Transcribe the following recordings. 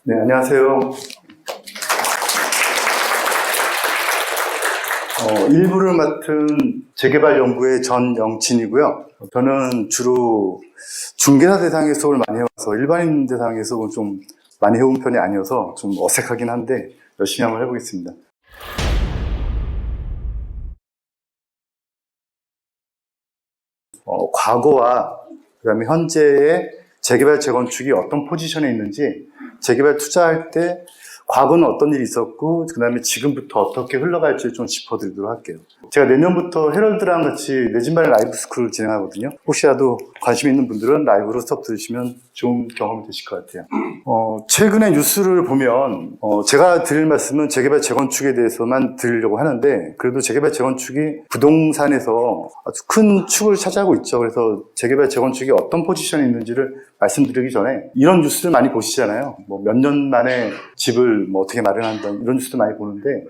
네, 안녕하세요. 일부를 맡은 재개발 연구의 전영진이고요. 저는 주로 중개사 대상의 수업을 많이 해와서 일반인 대상의 수업을 좀 많이 해온 편이 아니어서 좀 어색하긴 한데 열심히 한번 해보겠습니다. 과거와 그다음에 현재의 재개발 재건축이 어떤 포지션에 있는지, 재개발 투자할 때 과거는 어떤 일이 있었고 그 다음에 지금부터 어떻게 흘러갈지 좀 짚어드리도록 할게요. 제가 내년부터 헤럴드랑 같이 내 집만의 라이브 스쿨을 진행하거든요. 혹시라도 관심 있는 분들은 라이브로 수업 들으시면 좋은 경험이 되실 것 같아요. 최근에 뉴스를 보면 제가 드릴 말씀은 재개발 재건축에 대해서만 드리려고 하는데, 그래도 재개발 재건축이 부동산에서 아주 큰 축을 차지하고 있죠. 그래서 재개발 재건축이 어떤 포지션에 있는지를 말씀드리기 전에 이런 뉴스를 많이 보시잖아요. 뭐 몇 년 만에 집을 뭐 어떻게 마련한다, 이런 뉴스도 많이 보는데,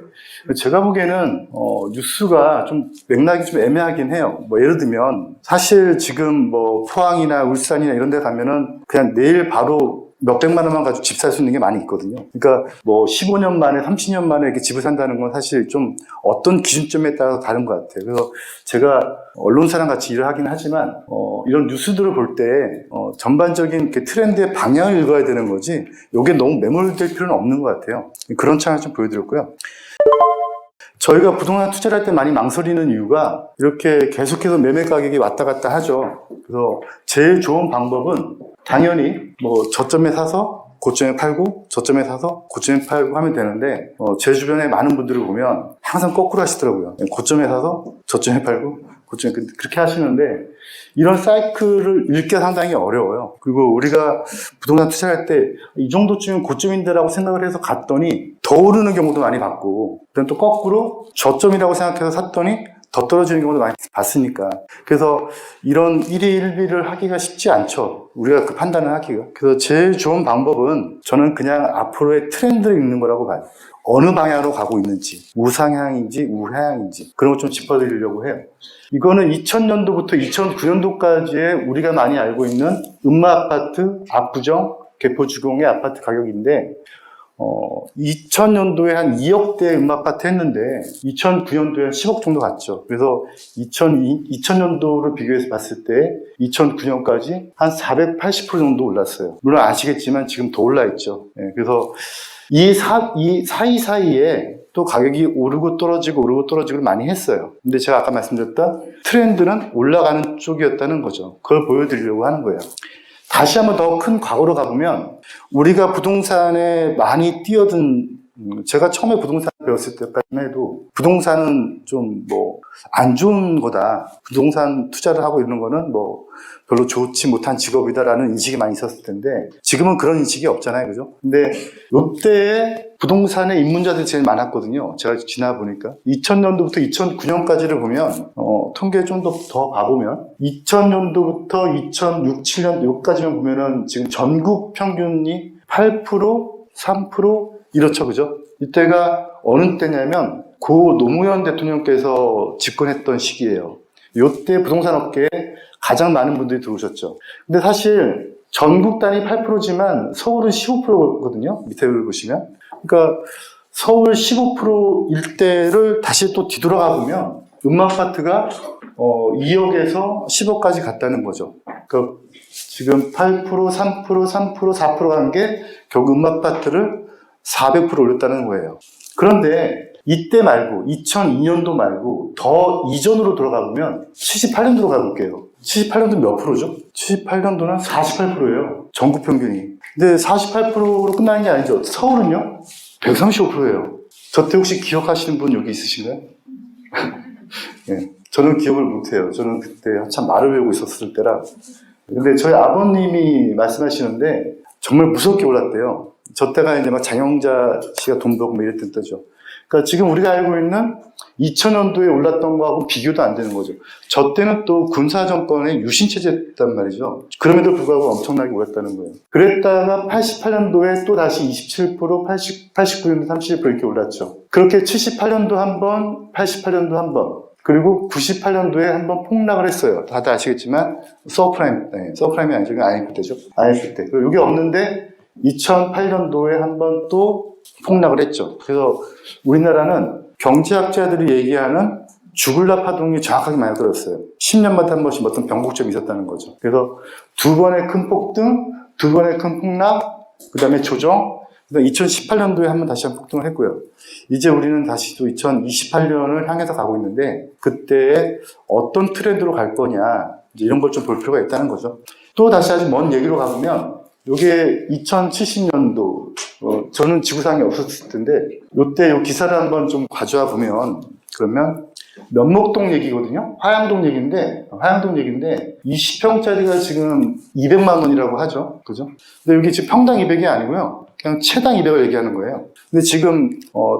제가 보기에는 뉴스가 좀 맥락이 좀 애매하긴 해요. 뭐 예를 들면 사실 지금 뭐 포항이나 울산이나 이런 데 가면은 그냥 내일 바로 몇백만 원만 가지고 집 살 수 있는 게 많이 있거든요. 그러니까 뭐 15년 만에 30년 만에 이렇게 집을 산다는 건 사실 좀 어떤 기준점에 따라서 다른 것 같아요. 그래서 제가 언론사랑 같이 일을 하긴 하지만 이런 뉴스들을 볼 때 전반적인 트렌드의 방향을 읽어야 되는 거지, 이게 너무 매몰될 필요는 없는 것 같아요. 그런 차이를 좀 보여드렸고요. 저희가 부동산 투자를 할 때 많이 망설이는 이유가 이렇게 계속해서 매매 가격이 왔다 갔다 하죠. 그래서 제일 좋은 방법은 당연히 뭐 저점에 사서 고점에 팔고 저점에 사서 고점에 팔고 하면 되는데, 제 주변에 많은 분들을 보면 항상 거꾸로 하시더라고요. 고점에 사서 저점에 팔고 고점에, 그렇게 하시는데 이런 사이클을 읽기가 상당히 어려워요. 그리고 우리가 부동산 투자할 때 이 정도쯤은 고점인데라고 생각을 해서 갔더니 더 오르는 경우도 많이 봤고, 그다음 또 거꾸로 저점이라고 생각해서 샀더니 더 떨어지는 경우도 많이 봤으니까. 그래서 이런 1위 1비를 하기가 쉽지 않죠. 우리가 그 판단을 하기가. 그래서 제일 좋은 방법은 저는 그냥 앞으로의 트렌드를 읽는 거라고 봐요. 어느 방향으로 가고 있는지, 우상향인지 우하향인지, 그런 걸 좀 짚어드리려고 해요. 이거는 2000년도부터 2009년도까지의 우리가 많이 알고 있는 음마아파트, 압구정, 개포주공의 아파트 가격인데, 2000년도에 한 2억대 음마아파트 했는데 2009년도에 한 10억 정도 갔죠. 그래서 2000년도를 비교해서 봤을 때 2009년까지 한 480% 정도 올랐어요. 물론 아시겠지만 지금 더 올라 있죠. 그래서 이 사이사이에 또 가격이 오르고 떨어지고 많이 했어요. 근데 제가 아까 말씀드렸던 트렌드는 올라가는 쪽이었다는 거죠. 그걸 보여드리려고 하는 거예요. 다시 한번 더 큰 과거로 가보면, 우리가 부동산에 많이 뛰어든, 제가 처음에 부동산 배웠을 때까지만 해도 부동산은 좀 뭐 안 좋은 거다, 부동산 투자를 하고 이러는 거는 뭐 별로 좋지 못한 직업이다라는 인식이 많이 있었을 텐데, 지금은 그런 인식이 없잖아요, 그죠? 근데 이때에 부동산에 입문자들이 제일 많았거든요. 제가 지나보니까 2000년도부터 2009년까지를 보면 통계 좀 더 봐보면 2000년도부터 2006, 7년 여기까지만 보면은 지금 전국 평균이 8%, 3% 이렇죠, 그죠? 이때가 어느 때냐면 고 노무현 대통령께서 집권했던 시기예요. 이때 부동산 업계에 가장 많은 분들이 들어오셨죠. 근데 사실 전국 단위 8%지만 서울은 15%거든요. 밑에 보시면. 그러니까 서울 15% 일대를 다시 또 뒤돌아가 보면 음마아파트가 2억에서 10억까지 갔다는 거죠. 그러니까 지금 8%, 3%, 3%, 4% 간 게 결국 음마아파트를 400% 올렸다는 거예요. 그런데 이때 말고 2002년도 말고 더 이전으로 돌아가 보면 78년도로 가볼게요. 78년도 몇 프로죠? 78년도는 48%예요. 전국 평균이. 근데 48%로 끝나는 게 아니죠. 서울은요? 135%예요. 저때 혹시 기억하시는 분 여기 있으신가요? 네, 저는 기억을 못해요. 저는 그때 한참 말을 배우고 있었을 때라. 근데 저희 아버님이 말씀하시는데 정말 무섭게 올랐대요. 저 때가 이제 막 장영자 씨가 돈 벌고 뭐 이랬던 때죠. 그러니까 지금 우리가 알고 있는 2000년도에 올랐던 거하고 비교도 안 되는 거죠. 저 때는 또 군사정권의 유신체제였단 말이죠. 그럼에도 불구하고 엄청나게 올랐다는 거예요. 그랬다가 88년도에 또 다시 27%, 89년도 31% 이렇게 올랐죠. 그렇게 78년도 한 번, 88년도 한 번, 그리고 98년도에 한번 폭락을 했어요. 다들 아시겠지만 서브프라임이 아니죠. IMF 때죠. IMF 때. 그리고 이게 없는데 2008년도에 한 번 또 폭락을 했죠. 그래서 우리나라는 경제학자들이 얘기하는 주글라 파동이 정확하게 많이 들었어요. 10년마다 한 번씩 어떤 변곡점이 있었다는 거죠. 그래서 두 번의 큰 폭등, 두 번의 큰 폭락, 그 다음에 조정, 그다음 2018년도에 한 번 다시 한 번 폭등을 했고요. 이제 우리는 다시 또 2028년을 향해서 가고 있는데 그때 어떤 트렌드로 갈 거냐 이제 이런 걸 좀 볼 필요가 있다는 거죠. 또 다시 아주 먼 얘기로 가보면 이게 2070년도 저는 지구상에 없었을 텐데 이때 이 기사를 한번 좀 가져와 보면 그러면 면목동 얘기거든요. 화양동 얘기인데 20평짜리가 지금 200만 원이라고 하죠. 그죠? 근데 여기 지금 평당 200이 아니고요. 그냥 채당 200을 얘기하는 거예요. 근데 지금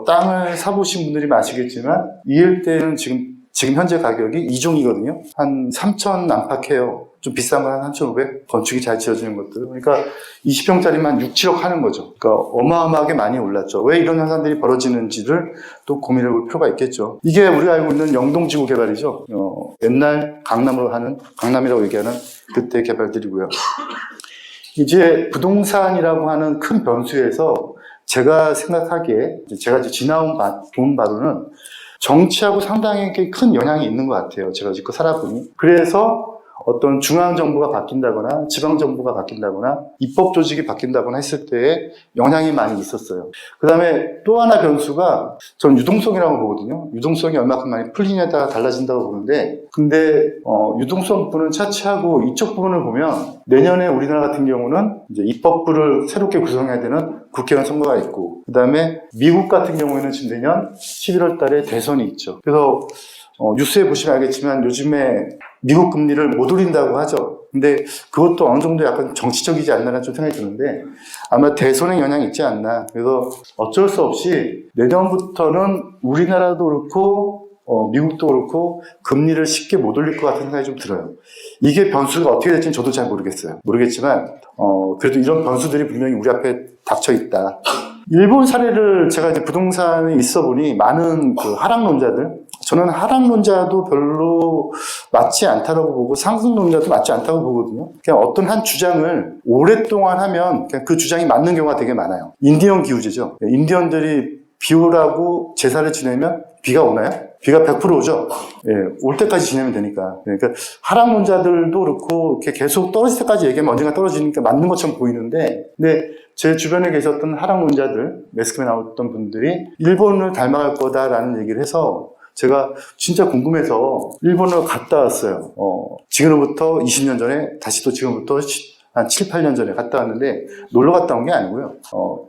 땅을 사보신 분들이 아시겠지만 이 일대는 지금 현재 가격이 2종이거든요. 한 3천 안팎해요. 좀 비싼 건 한 3,500? 건축이 잘 지어지는 것들. 그러니까 20평짜리만 6, 7억 하는 거죠. 그러니까 어마어마하게 많이 올랐죠. 왜 이런 현상들이 벌어지는지를 또 고민해 볼 필요가 있겠죠. 이게 우리가 알고 있는 영동지구 개발이죠. 옛날 강남이라고 얘기하는 그때 개발들이고요. 이제 부동산이라고 하는 큰 변수에서 제가 생각하기에, 제가 본 바로는 정치하고 상당히 큰 영향이 있는 것 같아요. 제가 지금 살아보니. 그래서 어떤 중앙정부가 바뀐다거나 지방정부가 바뀐다거나 입법 조직이 바뀐다거나 했을 때에 영향이 많이 있었어요. 그 다음에 또 하나 변수가 전 유동성이라고 보거든요. 유동성이 얼마큼 많이 풀리냐에 따라 달라진다고 보는데 근데 유동성 부분은 차치하고 이쪽 부분을 보면 내년에 우리나라 같은 경우는 이제 입법부를 새롭게 구성해야 되는 국회의원 선거가 있고 그 다음에 미국 같은 경우에는 지금 내년 11월 달에 대선이 있죠. 그래서 뉴스에 보시면 알겠지만 요즘에 미국 금리를 못 올린다고 하죠. 근데 그것도 어느 정도 약간 정치적이지 않나라는 좀 생각이 드는데 아마 대선에 영향이 있지 않나. 그래서 어쩔 수 없이 내년부터는 우리나라도 그렇고 미국도 그렇고 금리를 쉽게 못 올릴 것 같은 생각이 좀 들어요. 이게 변수가 어떻게 될지는 저도 잘 모르겠지만 그래도 이런 변수들이 분명히 우리 앞에 닥쳐 있다. 일본 사례를 제가 이제 부동산에 있어 보니 많은 그 하락론자들, 저는 하락론자도 별로 맞지 않다고 보고 상승론자도 맞지 않다고 보거든요. 그냥 어떤 한 주장을 오랫동안 하면 그냥 그 주장이 맞는 경우가 되게 많아요. 인디언 기후제죠. 인디언들이 비 오라고 제사를 지내면 비가 오나요? 비가 100% 오죠? 예, 올 때까지 지내면 되니까. 그러니까 하락론자들도 그렇고 이렇게 계속 떨어질 때까지 얘기하면 언젠가 떨어지니까 맞는 것처럼 보이는데 근데 제 주변에 계셨던 하락론자들, 매스컴에 나왔던 분들이 일본을 닮아갈 거다라는 얘기를 해서 제가 진짜 궁금해서 일본을 갔다 왔어요. 지금부터 20년 전에 다시 또 지금부터 한 7, 8년 전에 갔다 왔는데 놀러 갔다 온 게 아니고요.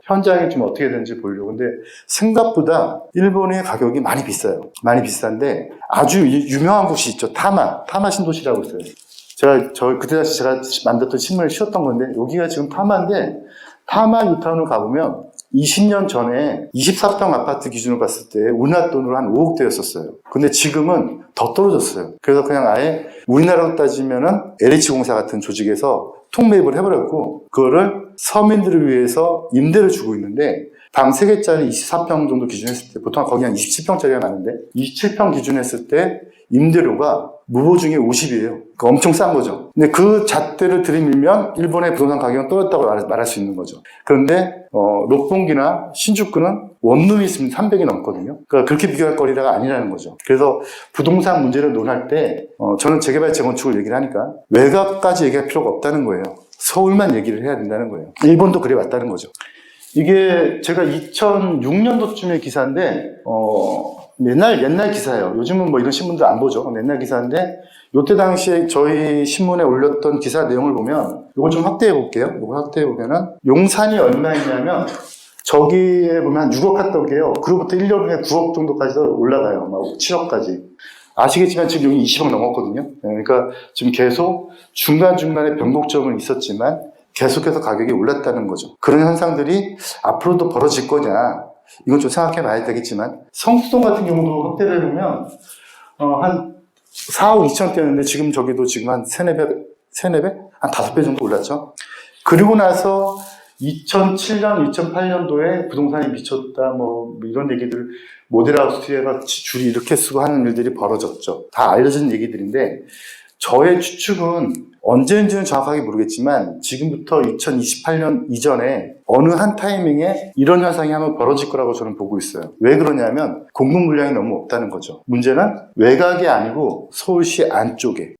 현장이 좀 어떻게 되는지 보려고. 근데 생각보다 일본의 가격이 많이 비싸요. 많이 비싼데 아주 유명한 곳이 있죠. 타마 신도시라고 있어요. 그때 다시 제가 만들었던 신문에 실었던 건데 여기가 지금 타마인데 타마 뉴타운을 가보면 20년 전에 24평 아파트 기준으로 봤을 때 우리나라 돈으로 한 5억대였었어요. 근데 지금은 더 떨어졌어요. 그래서 그냥 아예 우리나라로 따지면은 LH공사 같은 조직에서 통매입을 해버렸고 그거를 서민들을 위해서 임대를 주고 있는데 방 3개짜리 24평 정도 기준했을 때 보통 거기 한 27평짜리가 많은데 27평 기준했을 때 임대료가 무보 중에 50이에요. 그 엄청 싼 거죠. 근데 그 잣대를 들이밀면 일본의 부동산 가격은 떨어졌다고 말할 수 있는 거죠. 그런데 록봉기나 신주쿠는 원룸이 있으면 300이 넘거든요. 그러니까 그렇게 비교할 거리가 아니라는 거죠. 그래서 부동산 문제를 논할 때 저는 재개발 재건축을 얘기를 하니까 외곽까지 얘기할 필요가 없다는 거예요. 서울만 얘기를 해야 된다는 거예요. 일본도 그래 왔다는 거죠. 이게 제가 2006년도쯤의 기사인데 옛날 기사예요. 요즘은 뭐 이런 신문들 안 보죠. 옛날 기사인데 요때 당시에 저희 신문에 올렸던 기사 내용을 보면 이걸 좀 확대해 볼게요. 이걸 확대해 보면은 용산이 얼마였냐면 저기에 보면 한 6억 갔다고요. 그로부터 1년 후에 9억 정도까지 올라가요. 막 7억까지. 아시겠지만 지금 여기 20억 넘었거든요. 그러니까 지금 계속 중간중간에 변곡점은 있었지만 계속해서 가격이 올랐다는 거죠. 그런 현상들이 앞으로도 벌어질 거냐, 이건 좀 생각해 봐야 되겠지만, 성수동 같은 경우도 확대를 해보면, 한 4억 2천대였는데, 지금 저기도 지금 한 3, 4배? 한 5배 정도 올랐죠. 그리고 나서 2007년, 2008년도에 부동산이 미쳤다, 뭐 이런 얘기들, 모델하우스에서 줄이 이렇게 쓰고 하는 일들이 벌어졌죠. 다 알려진 얘기들인데, 저의 추측은 언제인지는 정확하게 모르겠지만 지금부터 2028년 이전에 어느 한 타이밍에 이런 현상이 한번 벌어질 거라고 저는 보고 있어요. 왜 그러냐면 공급 물량이 너무 없다는 거죠. 문제는 외곽이 아니고 서울시 안쪽에